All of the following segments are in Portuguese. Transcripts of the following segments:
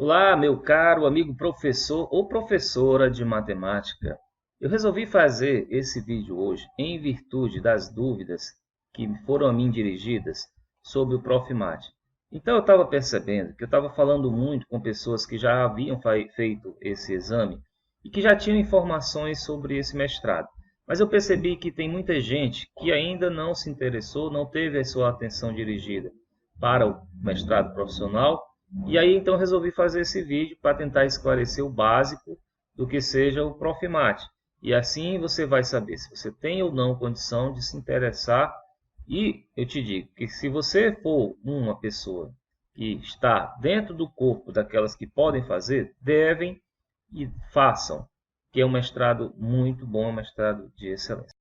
Olá, meu caro amigo professor ou professora de matemática. Eu resolvi fazer esse vídeo hoje em virtude das dúvidas que foram a mim dirigidas sobre o Profimate. Então eu estava percebendo que eu estava falando muito com pessoas que já haviam feito esse exame e que já tinham informações sobre esse mestrado. Mas eu percebi que tem muita gente que ainda não se interessou, não teve a sua atenção dirigida para o mestrado profissional. E aí então resolvi fazer esse vídeo para tentar esclarecer o básico do que seja o Profimate. E assim você vai saber se você tem ou não condição de se interessar. E eu te digo que se você for uma pessoa que está dentro do corpo daquelas que podem fazer, devem e façam, que é um mestrado muito bom, um mestrado de excelência.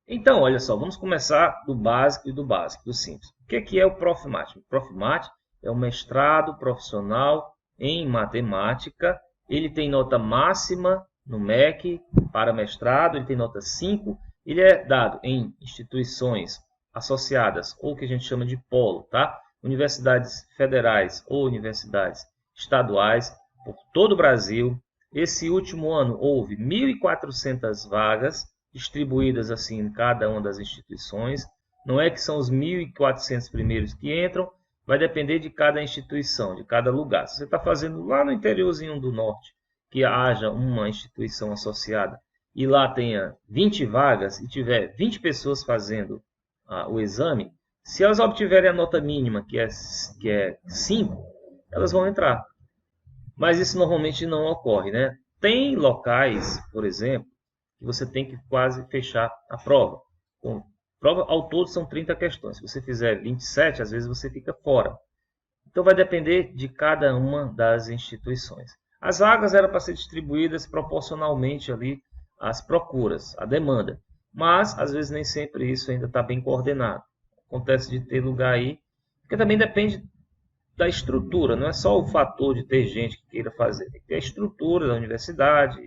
Então, olha só, vamos começar do básico e do básico, do simples. O que é o Profimate? O Profimate é um mestrado profissional em matemática. Ele tem nota máxima no MEC para mestrado, ele tem nota 5. Ele é dado em instituições associadas, ou que a gente chama de polo, tá? Universidades federais ou universidades estaduais por todo o Brasil. Esse último ano houve 1.400 vagas distribuídas assim em cada uma das instituições. Não é que são os 1.400 primeiros que entram, vai depender de cada instituição, de cada lugar. Se você está fazendo lá no interiorzinho do norte, que haja uma instituição associada e lá tenha 20 vagas e tiver 20 pessoas fazendo o exame, se elas obtiverem a nota mínima, que é 5, elas vão entrar. Mas isso normalmente não ocorre, né? Tem locais, por exemplo, que você tem que quase fechar a prova. Com prova ao todo são 30 questões. Se você fizer 27, às vezes você fica fora. Então vai depender de cada uma das instituições. As vagas eram para ser distribuídas proporcionalmente ali às procuras, à demanda. Mas às vezes nem sempre isso ainda está bem coordenado. Acontece de ter lugar aí, porque também depende da estrutura, não é só o fator de ter gente que queira fazer, tem que ter a estrutura da universidade.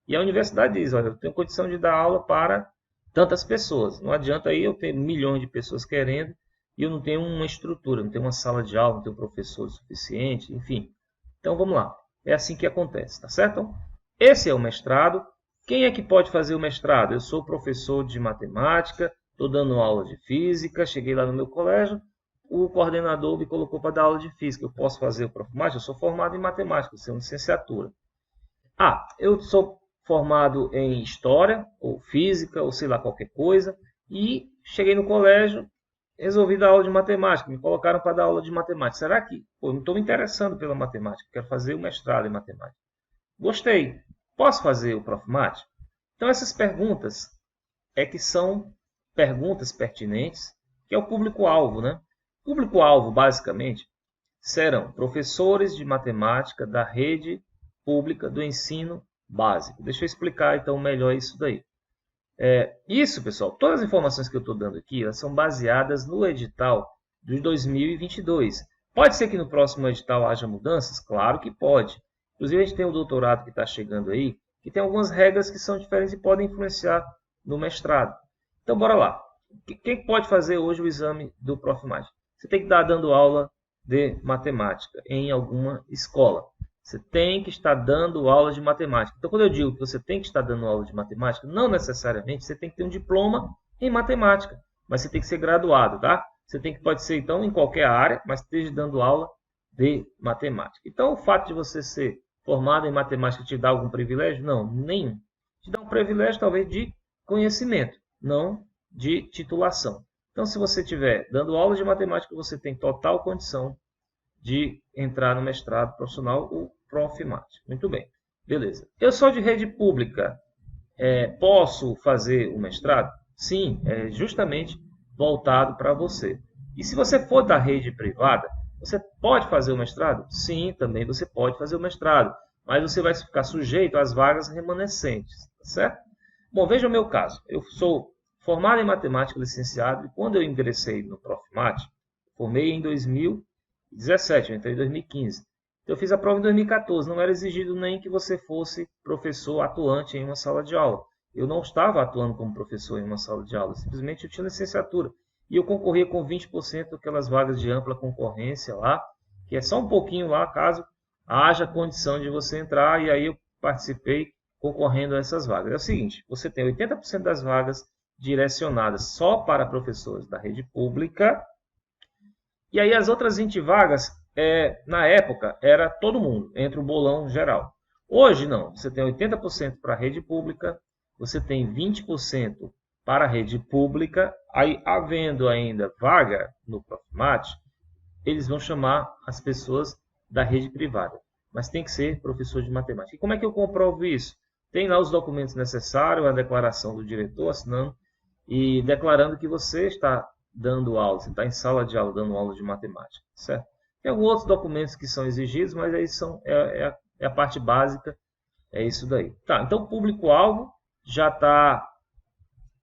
E a universidade diz, olha, eu tenho condição de dar aula para tantas pessoas. Não adianta aí eu ter milhões de pessoas querendo e eu não tenho uma estrutura, não tenho uma sala de aula, não tenho professor suficiente, enfim. Então vamos lá, é assim que acontece, tá certo? Então, esse é o mestrado. Quem é que pode fazer o mestrado? Eu sou professor de matemática, estou dando aula de física, cheguei lá no meu colégio, o coordenador me colocou para dar aula de física. Eu posso fazer o Profimate? Eu sou formado em matemática, sou uma licenciatura. Eu sou formado em história, ou física, ou sei lá, qualquer coisa, e cheguei no colégio, resolvi dar aula de matemática, me colocaram para dar aula de matemática. Será que, eu não estou me interessando pela matemática, quero fazer o mestrado em matemática. Gostei, posso fazer o Profimate? Então essas perguntas é que são perguntas pertinentes, que é o público-alvo, né? O público-alvo, basicamente, serão professores de matemática da rede pública do ensino básico. Deixa eu explicar, então, melhor isso daí. Isso, pessoal, todas as informações que eu estou dando aqui, elas são baseadas no edital de 2022. Pode ser que no próximo edital haja mudanças? Claro que pode. Inclusive, a gente tem o doutorado que está chegando aí, que tem algumas regras que são diferentes e podem influenciar no mestrado. Então, bora lá. Quem pode fazer hoje o exame do Profimate? Você tem que estar dando aula de matemática em alguma escola. Você tem que estar dando aula de matemática. Então, quando eu digo que você tem que estar dando aula de matemática, não necessariamente você tem que ter um diploma em matemática, mas você tem que ser graduado, tá? Você tem que, pode ser, então, em qualquer área, mas esteja dando aula de matemática. Então, o fato de você ser formado em matemática te dá algum privilégio? Não, nenhum. Te dá um privilégio, talvez, de conhecimento, não de titulação. Então, se você estiver dando aula de matemática, você tem total condição de entrar no mestrado profissional, o Profimate. Muito bem, beleza. Eu sou de rede pública, posso fazer o mestrado? Sim, é justamente voltado para você. E se você for da rede privada, você pode fazer o mestrado? Sim, também você pode fazer o mestrado, mas você vai ficar sujeito às vagas remanescentes, tá certo? Bom, veja o meu caso. Eu sou formado em matemática, licenciado, e quando eu ingressei no Profimate, formei em 2017, eu entrei em 2015. Então, eu fiz a prova em 2014, não era exigido nem que você fosse professor atuante em uma sala de aula. Eu não estava atuando como professor em uma sala de aula, simplesmente eu tinha licenciatura. e eu concorria com 20% daquelas vagas de ampla concorrência lá, que é só um pouquinho lá, caso haja condição de você entrar, e aí eu participei concorrendo a essas vagas. É o seguinte, você tem 80% das vagas direcionadas só para professores da rede pública, e aí as outras 20 vagas, na época, era todo mundo, entre o bolão geral. Hoje não, você tem 80% para a rede pública, você tem 20% para a rede pública, aí havendo ainda vaga no Profimate, eles vão chamar as pessoas da rede privada. Mas tem que ser professor de matemática. E como é que eu comprovo isso? Tem lá os documentos necessários, a declaração do diretor assinando e declarando que você está dando aula, você está em sala de aula dando aula de matemática, certo? Tem alguns outros documentos que são exigidos, mas aí é a parte básica, é isso daí. Tá, então o público-alvo já está,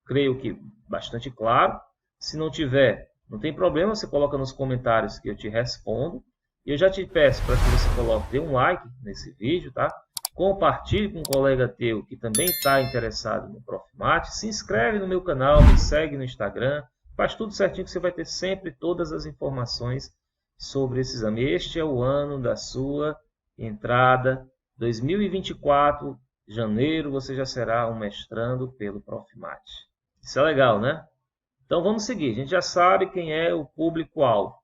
creio que, bastante claro. Se não tiver, não tem problema, você coloca nos comentários que eu te respondo. E eu já te peço para que você coloque, dê um like nesse vídeo, tá? Compartilhe com um colega teu que também está interessado no Profimate. Se inscreve no meu canal, me segue no Instagram. Faz tudo certinho que você vai ter sempre todas as informações sobre esse exame. Este é o ano da sua entrada. 2024, janeiro, você já será um mestrando pelo Profimate. Isso é legal, né? Então vamos seguir. A gente já sabe quem é o público-alvo.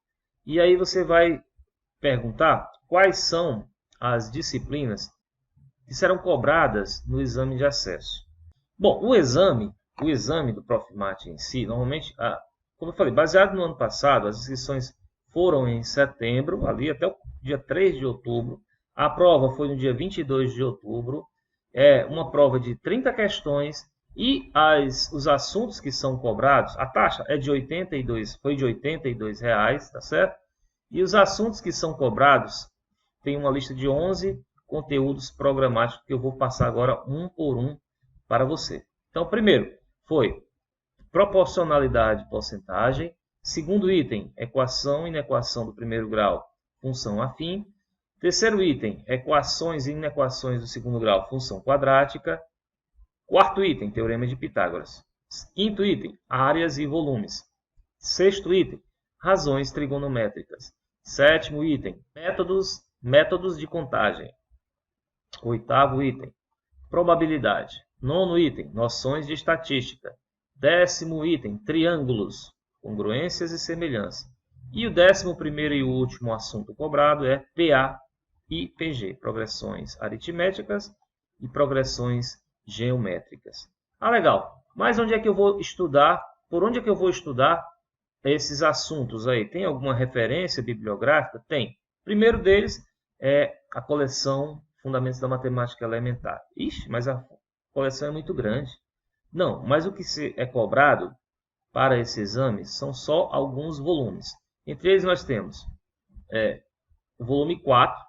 E aí você vai perguntar quais são as disciplinas que serão cobradas no exame de acesso. Bom, o exame do Profimate em si, normalmente, como eu falei, baseado no ano passado, as inscrições foram em setembro, ali até o dia 3 de outubro. A prova foi no dia 22 de outubro. É uma prova de 30 questões e os assuntos que são cobrados, a taxa é de 82, foi de R$ 82, tá certo? E os assuntos que são cobrados, tem uma lista de 11 conteúdos programáticos que eu vou passar agora um por um para você. Então, primeiro foi proporcionalidade e porcentagem. Segundo item, equação e inequação do primeiro grau, função afim. Terceiro item, equações e inequações do segundo grau, função quadrática. Quarto item, teorema de Pitágoras. Quinto item, áreas e volumes. Sexto item, razões trigonométricas. Sétimo item, métodos de contagem. Oitavo item, probabilidade. Nono item, noções de estatística. Décimo item, triângulos, congruências e semelhanças. E o 11º e último assunto cobrado é PA e PG, progressões aritméticas e progressões geométricas. Legal. Mas onde é que eu vou estudar? Por onde é que eu vou estudar esses assuntos aí? Tem alguma referência bibliográfica? Tem. O primeiro deles é a coleção Fundamentos da Matemática Elementar. Ixi, mas a coleção é muito grande. Não, mas o que é cobrado para esse exame são só alguns volumes. Entre eles nós temos o volume 4.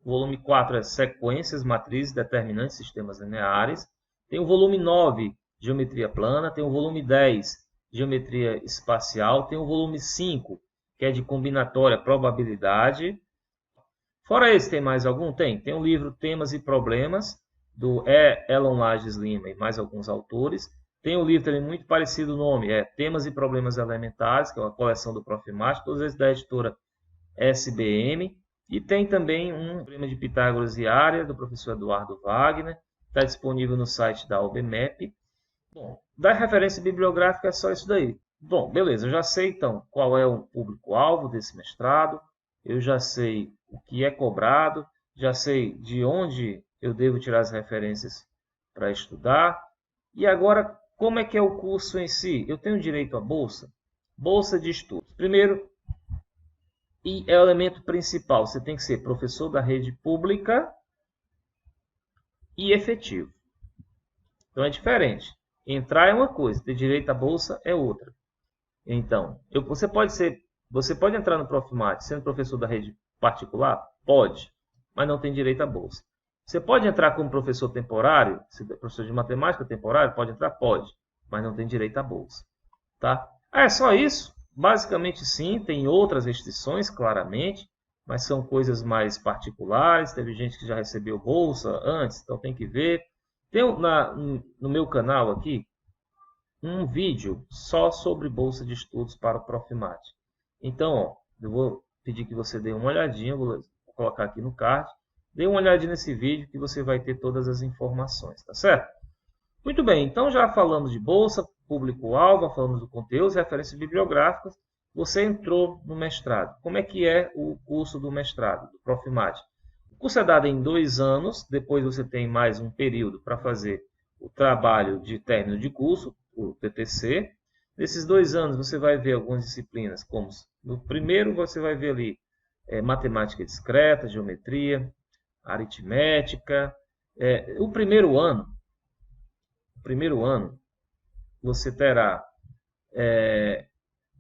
Volume 4 é sequências, matrizes, determinantes, sistemas lineares. Tem o volume 9, geometria plana. Tem o volume 10, geometria espacial. Tem o volume 5, que é de combinatória, probabilidade. Fora esse, tem mais algum? Tem o livro Temas e Problemas, do Elon Lages Lima e mais alguns autores. Tem um livro também muito parecido, o nome Temas e Problemas Elementares, que é uma coleção do Profimate, todos esses da editora SBM. E tem também um Teorema de Pitágoras e Área, do professor Eduardo Wagner, está disponível no site da UBMEP. Bom, da referência bibliográfica é só isso daí. Bom, beleza, eu já sei então qual é o público-alvo desse mestrado, eu já sei o que é cobrado, já sei de onde eu devo tirar as referências para estudar. E agora, como é que é o curso em si? Eu tenho direito à bolsa? Bolsa de estudos. Primeiro, e é o elemento principal, você tem que ser professor da rede pública e efetivo. Então é diferente. Entrar é uma coisa, ter direito à bolsa é outra. Então, você pode entrar no Profimate sendo professor da rede particular? Pode, mas não tem direito à bolsa. Você pode entrar como professor temporário, professor de matemática temporário, pode entrar? Pode, mas não tem direito à bolsa. Tá? É só isso? Basicamente sim, tem outras restrições, claramente, mas são coisas mais particulares. Teve gente que já recebeu bolsa antes, então tem que ver. Tem no meu canal aqui um vídeo só sobre bolsa de estudos para o Profimate. Então, ó, eu vou pedir que você dê uma olhadinha, vou colocar aqui no card. Dê uma olhadinha nesse vídeo que você vai ter todas as informações, tá certo? Muito bem, então já falamos de bolsa, público-alvo, falamos do conteúdo, referências bibliográficas. Você entrou no mestrado. Como é que é o curso do mestrado, do Profimate? O curso é dado em 2 anos, depois você tem mais um período para fazer o trabalho de término de curso, o TTC. Nesses 2 anos você vai ver algumas disciplinas, como no primeiro você vai ver ali matemática discreta, geometria, aritmética. O primeiro ano você terá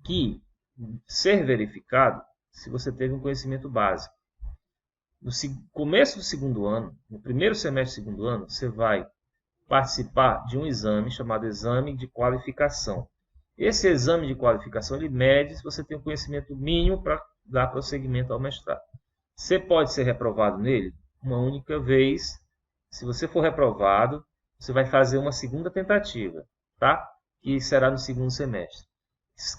que ser verificado se você teve um conhecimento básico. No começo do segundo ano, no primeiro semestre do segundo ano, você vai participar de um exame chamado exame de qualificação. Esse exame de qualificação ele mede se você tem um conhecimento mínimo para dar prosseguimento ao mestrado. Você pode ser reprovado nele uma única vez. Se você for reprovado, você vai fazer uma segunda tentativa, tá? Que será no segundo semestre.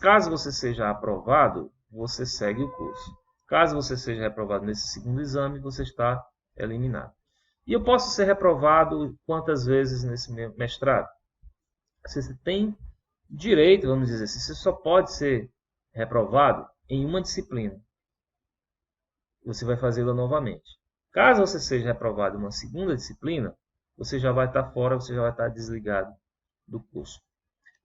Caso você seja aprovado, você segue o curso. Caso você seja reprovado nesse segundo exame, você está eliminado. E eu posso ser reprovado quantas vezes nesse mestrado? Você tem direito, vamos dizer assim, você só pode ser reprovado em uma disciplina. Você vai fazê-la novamente. Caso você seja reprovado em uma segunda disciplina, você já vai estar fora, você já vai estar desligado do curso.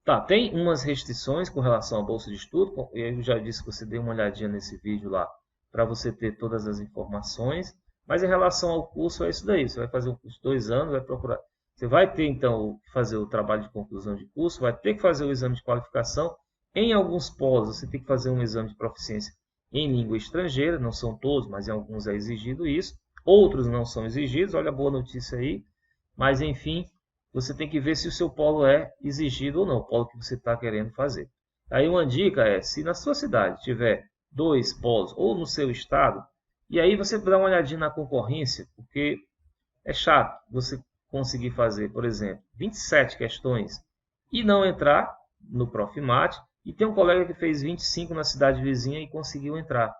Tá, tem umas restrições com relação à bolsa de estudo. Eu já disse que você dê uma olhadinha nesse vídeo lá para você ter todas as informações. Mas em relação ao curso é isso daí. Você vai fazer um curso de 2 anos, vai procurar. Você vai ter então que fazer o trabalho de conclusão de curso, vai ter que fazer o exame de qualificação. Em alguns polos você tem que fazer um exame de proficiência em língua estrangeira. Não são todos, mas em alguns é exigido isso. Outros não são exigidos. Olha a boa notícia aí. Mas enfim, você tem que ver se o seu polo é exigido ou não, o polo que você está querendo fazer. Aí uma dica é, se na sua cidade tiver 2 polos, ou no seu estado, e aí você dá uma olhadinha na concorrência, porque é chato você conseguir fazer, por exemplo, 27 questões e não entrar no Profimate, e tem um colega que fez 25 na cidade vizinha e conseguiu entrar.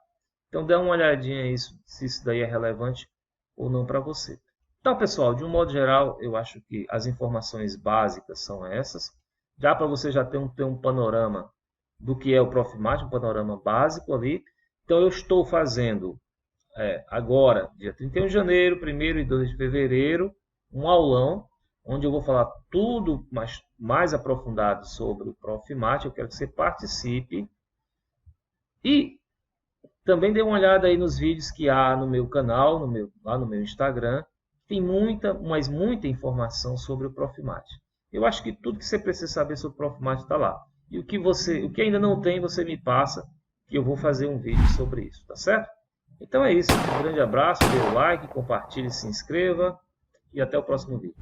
Então dá uma olhadinha aí, se isso daí é relevante ou não para você. Então, pessoal, de um modo geral, eu acho que as informações básicas são essas. Já para você já ter um panorama do que é o Profimate, um panorama básico ali. Então, eu estou fazendo agora, dia 31 de janeiro, 1º e 2 de fevereiro, um aulão, onde eu vou falar tudo mais aprofundado sobre o Profimate. Eu quero que você participe. E também dê uma olhada aí nos vídeos que há no meu canal, lá no meu Instagram. Tem muita informação sobre o Profimate. Eu acho que tudo que você precisa saber sobre o Profimate está lá. E o que ainda não tem, você me passa, que eu vou fazer um vídeo sobre isso, tá certo? Então é isso. Um grande abraço, dê o like, compartilhe, se inscreva e até o próximo vídeo.